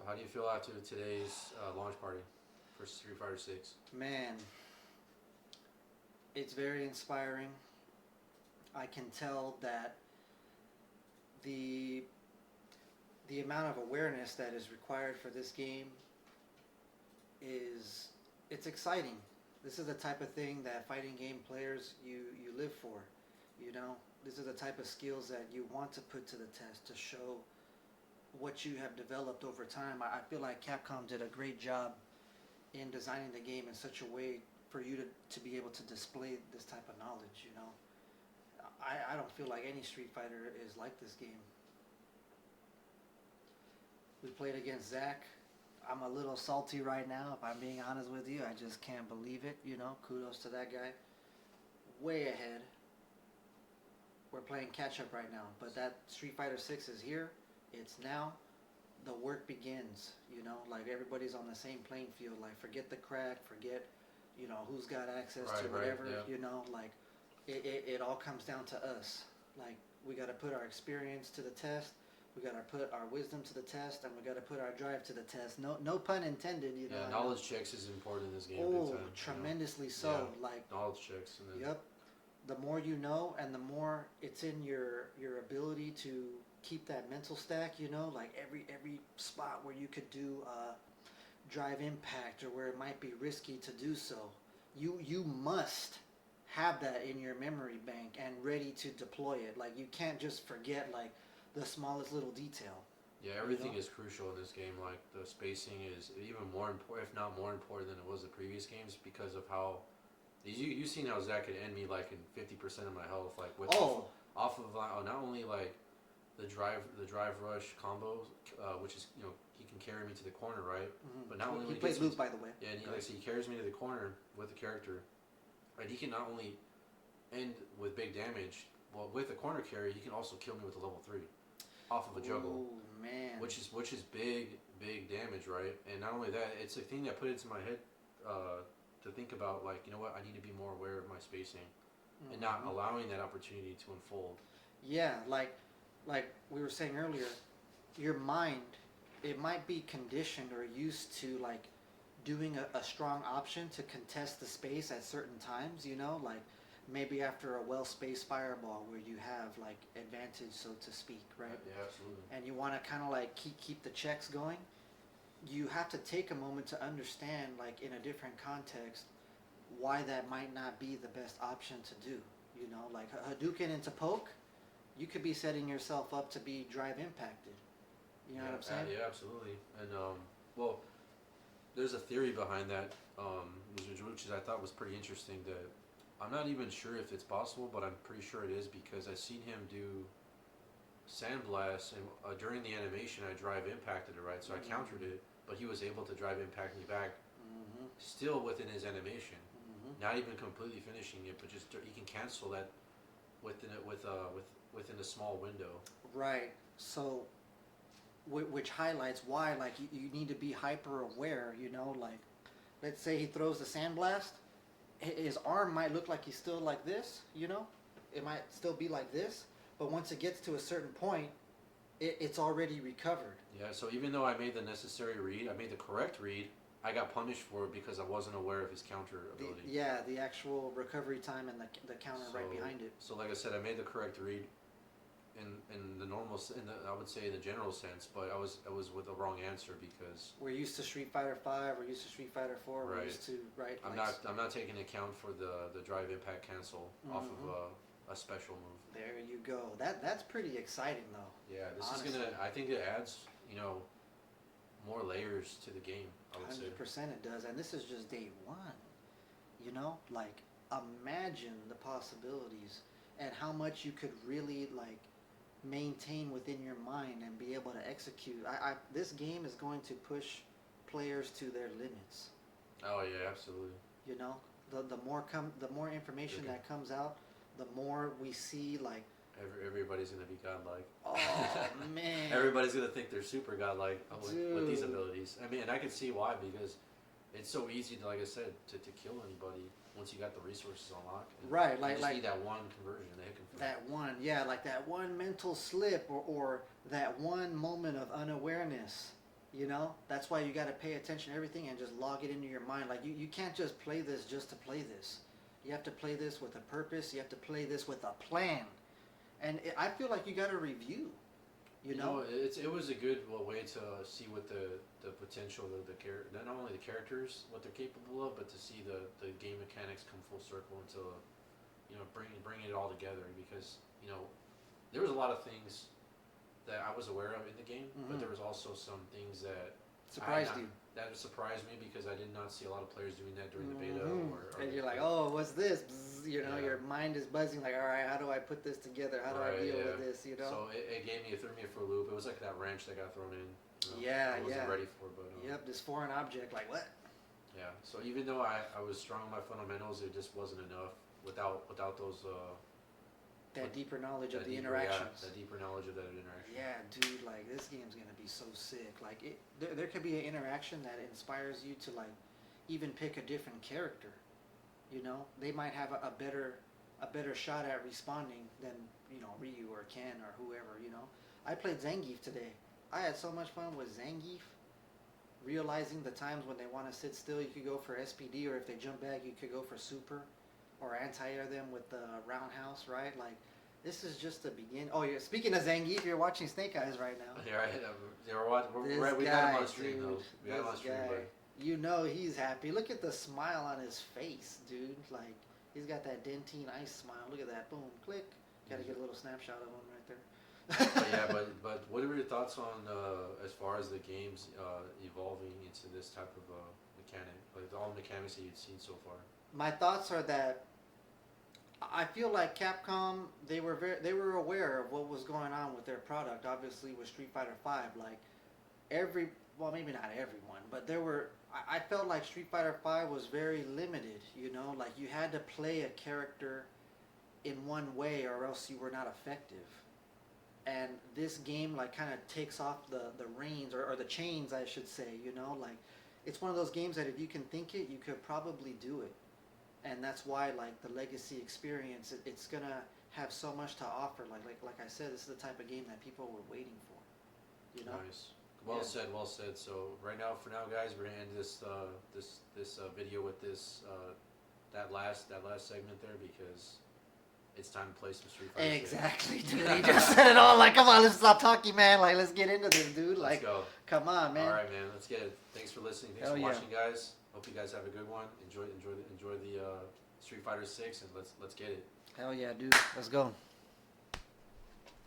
how do you feel after today's launch party for Street Fighter Six? Man, it's very inspiring. I can tell that the the amount of awareness that is required for this game is it's exciting. This is the type of thing that fighting game players you live for. You know, this is the type of skills that you want to put to the test to show what you have developed over time. I feel like Capcom did a great job in designing the game in such a way for you to be able to display this type of knowledge, you know. I don't feel like any Street Fighter is like this game. We played against Zach. I'm a little salty right now, if I'm being honest with you. I just can't believe it, you know. Kudos to that guy. Way ahead. We're playing catch up right now, but that Street Fighter 6 is here. It's now. The work begins, you know, like everybody's on the same playing field. Like, forget the crack, forget, you know, who's got access to whatever, yeah. you know, like it all comes down to us. Like, we got to put our experience to the test. We got to put our wisdom to the test, and we got to put our drive to the test. No pun intended, you know. Yeah, knowledge checks is important in this game. Oh, big time, tremendously you know? so. Yeah, like knowledge checks. And then, Yep. The more you know, and the more it's in your ability to keep that mental stack. You know, like every spot where you could do drive impact, or where it might be risky to do so. You must have that in your memory bank and ready to deploy it. Like, you can't just forget like the smallest little detail. Yeah, everything is crucial in this game. Like, the spacing is even more important, if not more important than it was the previous games, because of how you seen how Zach could end me like in 50% of my health, like with off of not only like the drive rush combo, which is, you know, he can carry me to the corner, right? Mm-hmm. But not only he plays Luke, by the way. Yeah, and like, so he carries me to the corner with the character, and he can not only end with big damage, well, with a corner carry, he can also kill me with a level 3 off of a juggle. Oh man! Which is big damage, right? And not only that, it's a thing that put into my head to think about, like, you know what, I need to be more aware of my spacing, and not allowing that opportunity to unfold. Yeah, like we were saying earlier, your mind, it might be conditioned or used to like doing a strong option to contest the space at certain times, you know, like maybe after a well-spaced fireball where you have like advantage, so to speak, right? Yeah, absolutely. And you want to kind of like keep the checks going. You have to take a moment to understand, like, in a different context, why that might not be the best option to do. You know, like Hadouken into poke, you could be setting yourself up to be drive impacted. You know what I'm saying? Yeah, absolutely. And well, there's a theory behind that, which I thought was pretty interesting. That I'm not even sure if it's possible, but I'm pretty sure it is, because I've seen him do Sandblast, and during the animation I drive impacted it, right? So I countered it, but he was able to drive impact me back, still within his animation, not even completely finishing it, but just he can cancel that within within a small window. Right. So, which highlights why, like, you need to be hyper aware. You know, like, let's say he throws the sandblast, his arm might look like he's still like this. You know, it might still be like this, but once it gets to a certain point, it's already recovered. Yeah, so even though I made the necessary read, I made the correct read, I got punished for it because I wasn't aware of his counter ability. The actual recovery time and the counter right behind it. So like I said, I made the correct read in the normal, I would say the general sense, but I was with the wrong answer because we're used to Street Fighter 5, we're used to Street Fighter 4, right. We're used to, right? I'm not taking account for the drive impact cancel off of a special move. There you go. That's pretty exciting though. Yeah, this honestly. is gonna. I think it adds, you know, more layers to the game. I would 100% it does, and this is just day one. You know, like, imagine the possibilities and how much you could really like maintain within your mind and be able to execute. This game is going to push players to their limits. Oh yeah, absolutely. You know, the more information that comes out, the more we see, like, everybody's gonna be godlike. Oh man! Everybody's gonna think they're super godlike with these abilities. I mean, and I can see why, because it's so easy to, like I said, to kill anybody once you got the resources unlocked. Right, you just need that one conversion, that one, yeah, like that one mental slip or that one moment of unawareness You know, that's why you got to pay attention to everything and just log it into your mind. Like you can't just play this just to play this. You have to play this with a purpose. You have to play this with a plan. And I feel like you got to review. You know, it was a good way to see what the potential of the character, not only the characters, what they're capable of, but to see the game mechanics come full circle into, bring it all together. Because there was a lot of things that I was aware of in the game, but there was also some things that surprised you. That surprised me because I did not see a lot of players doing that during the beta. And you're like, oh, what's this? Bzz, your mind is buzzing. Like, all right, how do I put this together? How do I deal with this? You know. So it threw me for a loop. It was like that wrench that got thrown in. I wasn't ready for, but yep, this foreign object. Like what? Yeah. So even though I was strong on my fundamentals, it just wasn't enough without those. That deeper knowledge of the interactions. Yeah, that deeper knowledge of that interaction. Yeah, dude, like this game's gonna be so sick. Like there could be an interaction that inspires you to like even pick a different character. You know, they might have a better shot at responding than Ryu or Ken or whoever. You know, I played Zangief today. I had so much fun with Zangief. Realizing the times when they want to sit still, you could go for SPD, or if they jump back, you could go for super. Or anti-air them with the roundhouse, right? Like, this is just the beginning. Oh, speaking of Zangief, you're watching Snake Eyes right now. Yeah, we got him on stream, though. We got him on stream, but you know he's happy. Look at the smile on his face, dude. Like, he's got that Dentine Ice smile. Look at that. Boom, click. Gotta get a little snapshot of him right there. but what are your thoughts on, as far as the games evolving into this type of mechanic? Like, all the mechanics that you've seen so far? My thoughts are that I feel like Capcom, they were aware of what was going on with their product. Obviously, with Street Fighter V, like maybe not everyone, but I felt like Street Fighter V was very limited. Like you had to play a character in one way, or else you were not effective. And this game like kind of takes off the reins or the chains, I should say. Like it's one of those games that if you can think it, you could probably do it. And that's why, like, the legacy experience, it's gonna have so much to offer. Like I said, this is the type of game that people were waiting for. Nice. Well said. So for now, guys, we're gonna end this video with that last segment there because it's time to play some Street Fighter. Exactly, dude. He just said it all. Like, come on, let's stop talking, man. Like, let's get into this, dude. Like, let's go. Come on, man. All right, man. Let's get it. Thanks for listening. Thanks for watching, guys. Hope you guys have a good one. Enjoy the Street Fighter 6, and let's get it. Hell yeah, dude. Let's go.